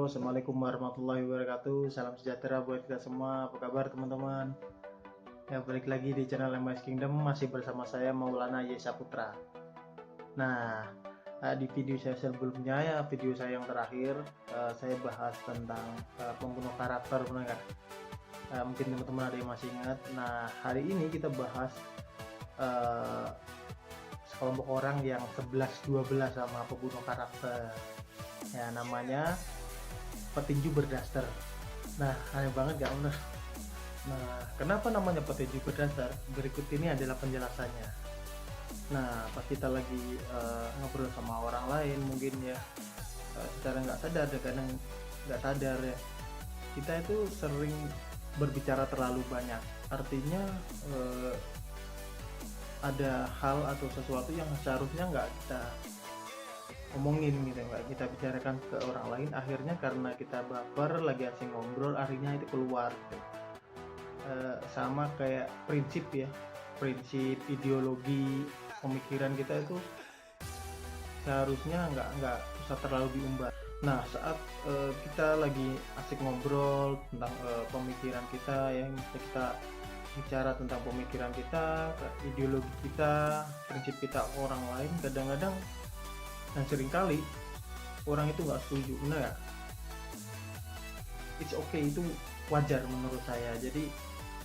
Halo, Assalamualaikum warahmatullahi wabarakatuh. Salam sejahtera buat kita semua. Apa kabar teman-teman? Ya, balik lagi di channel MIS Kingdom, masih bersama saya Maulana Yesa Putra. Nah, di video saya sebelumnya, ya video saya yang terakhir, saya bahas tentang pembunuh karakter, benar nggak? Mungkin teman-teman ada yang masih ingat. Nah, hari ini kita bahas sekelompok orang yang 11-12 sama pembunuh karakter. Ya, namanya petinju berdaster. Nah, aneh banget gak bener? Nah, kenapa namanya petinju berdaster? Berikut ini adalah penjelasannya. Nah, pas kita lagi ngobrol sama orang lain mungkin ya, secara nggak sadar, kadang nggak sadar ya, kita itu sering berbicara terlalu banyak. Artinya ada hal atau sesuatu yang seharusnya nggak kita omongin gitu, nggak kita bicarakan ke orang lain, akhirnya karena kita baper lagi asing ngobrol, akhirnya itu keluar gitu. Sama kayak prinsip ya, prinsip, ideologi, pemikiran kita itu seharusnya nggak usah terlalu diumbar. Nah, saat kita lagi asik ngobrol tentang pemikiran kita, yang kita bicara tentang pemikiran kita, ideologi kita, prinsip kita ke orang lain, kadang-kadang dan seringkali orang itu nggak setuju, benar nggak? It's okay, itu wajar menurut saya. Jadi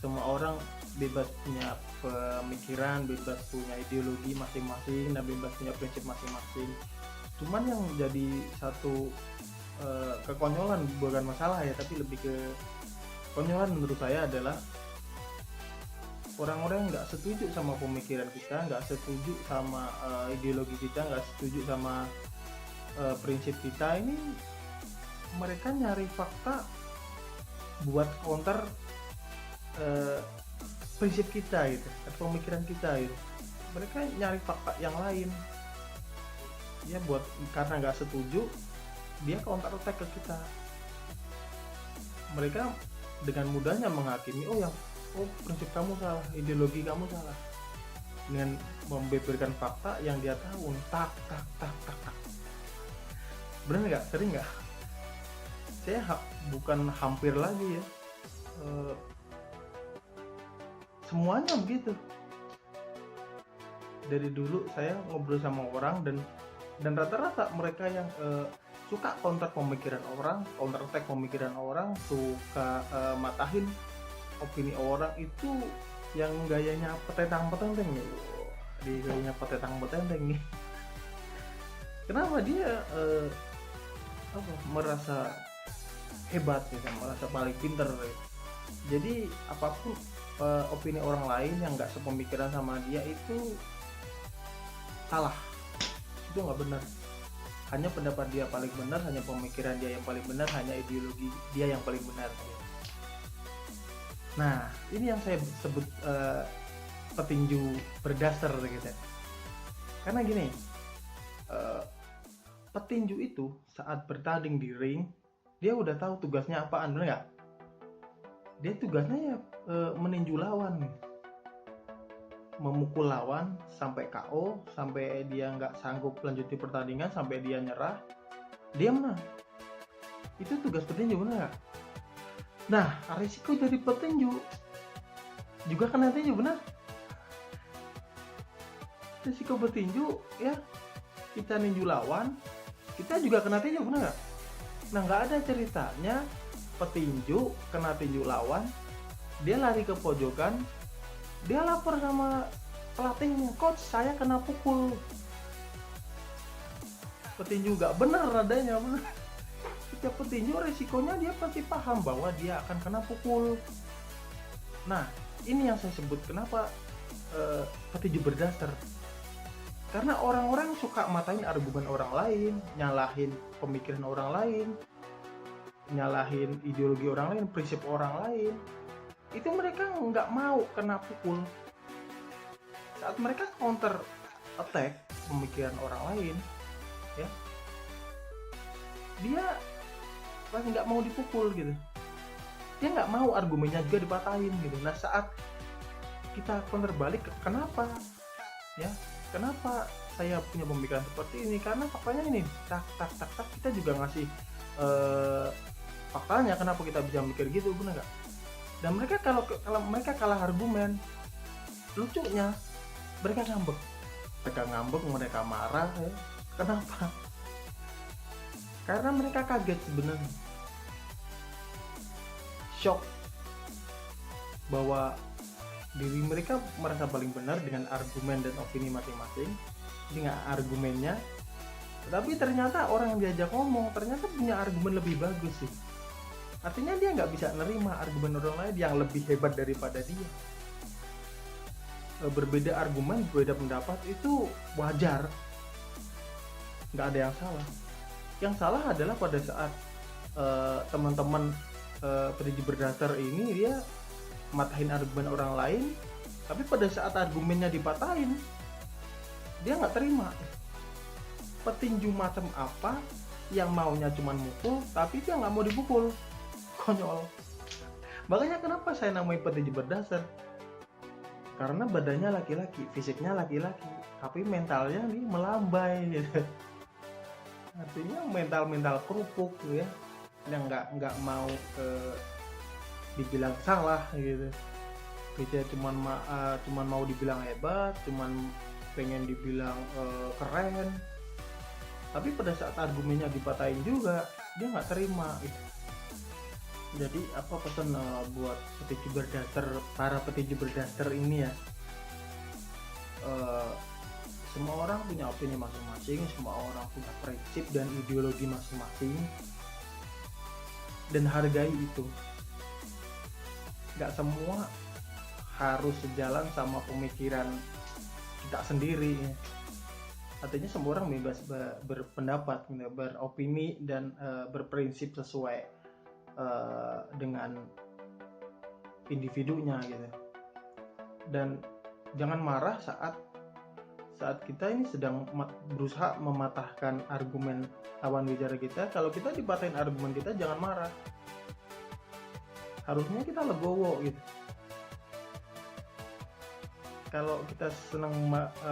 semua orang bebas punya pemikiran, bebas punya ideologi masing-masing, dan bebas punya prinsip masing-masing. Cuman yang jadi satu kekonyolan, bukan masalah ya, tapi lebih ke konyolan menurut saya adalah orang-orang nggak setuju sama pemikiran kita, nggak setuju sama ideologi kita, nggak setuju sama prinsip kita, ini mereka nyari fakta buat counter prinsip kita gitu, atau pemikiran kita gitu. Mereka nyari fakta yang lain ya, buat karena nggak setuju dia counter attack ke kita. Mereka dengan mudahnya menghakimi, oh prinsip kamu salah, ideologi kamu salah, dengan membeberkan fakta yang dia tahu, tak. Bener nggak? Sering nggak? Saya bukan hampir lagi ya, semuanya begitu. Dari dulu saya ngobrol sama orang dan rata-rata mereka yang suka counter pemikiran orang, counter attack pemikiran orang, suka matahin opini orang, itu yang gayanya petetang-petenteng nih. Di gayanya petetang-petenteng nih. Kenapa dia merasa hebat gitu, merasa paling pinter gitu. Jadi apapun opini orang lain yang nggak sepemikiran sama dia itu salah, itu nggak benar. Hanya pendapat dia paling benar, hanya pemikiran dia yang paling benar, hanya ideologi dia yang paling benar gitu. Nah, ini yang saya sebut petinju berdaster gitu. Karena gini, petinju itu saat bertanding di ring, dia udah tahu tugasnya apaan, bener nggak? Dia tugasnya ya meninju lawan, memukul lawan sampai KO, sampai dia nggak sanggup lanjutin pertandingan, sampai dia nyerah, dia menang. Itu tugas petinju, bener nggak? Nah, risiko dari petinju juga kena tinju, benar? Risiko petinju ya, kita ninju lawan, kita juga kena tinju, benar nggak? Nah, nggak ada ceritanya petinju kena tinju lawan, dia lari ke pojokan, dia lapor sama pelatihnya, coach saya kena pukul. Petinju nggak benar adanya, benar. Setiap petinju resikonya dia pasti paham bahwa dia akan kena pukul. Nah, ini yang saya sebut kenapa petinju berdaster. Karena orang-orang suka matain argumen orang lain, nyalahin pemikiran orang lain, nyalahin ideologi orang lain, prinsip orang lain. Itu mereka nggak mau kena pukul. Saat mereka counter attack pemikiran orang lain, ya, dia pasti nggak mau dipukul gitu. Dia nggak mau argumennya juga dipatahin gitu. Nah, saat kita counter balik, kenapa? Ya, kenapa saya punya pemikiran seperti ini? Karena faktanya ini, tak, kita juga ngasih eh, faktanya kenapa kita bisa mikir gitu, bener nggak? Dan mereka kalau mereka kalah argumen, lucunya mereka ngambek, mereka marah ya. Kenapa? Karena mereka kaget sebenarnya, shock bahwa diri mereka merasa paling benar dengan argumen dan opini masing-masing, dengan argumennya, tapi ternyata orang yang diajak ngomong ternyata punya argumen lebih bagus sih. Artinya dia nggak bisa nerima argumen orang lain yang lebih hebat daripada dia. Berbeda argumen, berbeda pendapat itu wajar, nggak ada yang salah. Yang salah adalah pada saat teman-teman pendidik berdasar ini dia matahin argumen orang lain, tapi pada saat argumennya dipatahin dia nggak terima. Petinju macam apa yang maunya cuman mukul tapi dia nggak mau dipukul? Konyol. Makanya kenapa saya namai petinju berdasar, karena badannya laki-laki, fisiknya laki-laki, tapi mentalnya nih melambai gitu. Artinya mental kerupuk gitu ya, yang nggak mau dibilang salah gitu. Dia cuman mau dibilang hebat, cuman pengen dibilang keren, tapi pada saat argumennya dipatahin juga dia nggak terima gitu. Jadi apa pesan buat para petinju berdasar ini ya, semua orang punya opini masing-masing, semua orang punya prinsip dan ideologi masing-masing, dan hargai itu. Gak semua harus sejalan sama pemikiran kita sendiri ya. Artinya semua orang bebas berpendapat, beropini, dan berprinsip sesuai dengan individunya gitu. Dan jangan marah saat kita ini sedang berusaha mematahkan argumen lawan bicara kita. Kalau kita dipatahin argumen kita, jangan marah, harusnya kita legowo gitu. Kalau kita senang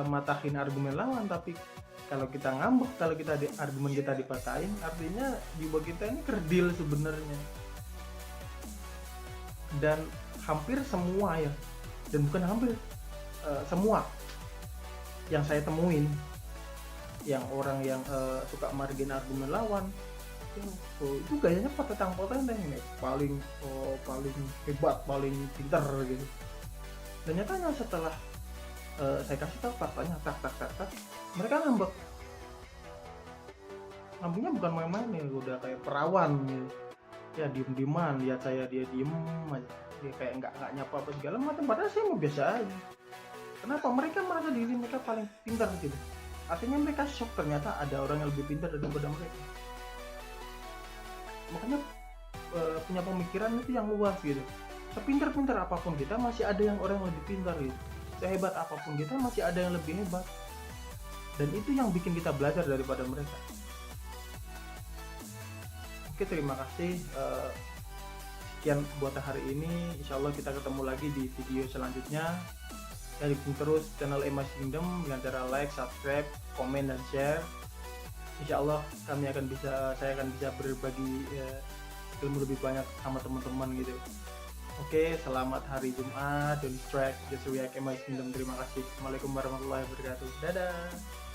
matahin argumen lawan, tapi kalau kita ngambek, kalau argumen kita dipatahin, artinya jiwa kita ini kerdil sebenarnya. Dan hampir semua ya, dan bukan hampir, semua yang saya temuin, yang orang yang suka margin argumen lawan, itu gayanya potentang-potenteng nih, paling hebat, paling pintar gitu. Dan nyatanya setelah saya kasih tahu faktanya, tak, mereka ngambeknya bukan main-main nih, udah kayak perawan gitu. Ya diem-dieman, lihat saya dia diem aja, dia kayak nggak nyapa apa segala macam, padahal saya mau biasa aja. Kenapa? Mereka merasa diri mereka paling pintar gitu. Artinya mereka shock ternyata ada orang yang lebih pintar daripada mereka. Makanya punya pemikiran itu yang luas gitu. Sepintar-pintar apapun kita, masih ada yang orang lebih pintar gitu. Sehebat apapun kita, masih ada yang lebih hebat. Dan itu yang bikin kita belajar daripada mereka. Oke, terima kasih. Sekian buat hari ini. Insya Allah kita ketemu lagi di video selanjutnya. Ya, dukung terus channel Emas Kingdom dengan cara like, subscribe, komen, dan share. Insya Allah saya akan bisa berbagi ilmu lebih banyak sama teman-teman gitu. Oke, selamat hari Jumat. Don't distract, just react. Emas Kingdom. Terima kasih. Assalamualaikum warahmatullahi wabarakatuh. Dadah.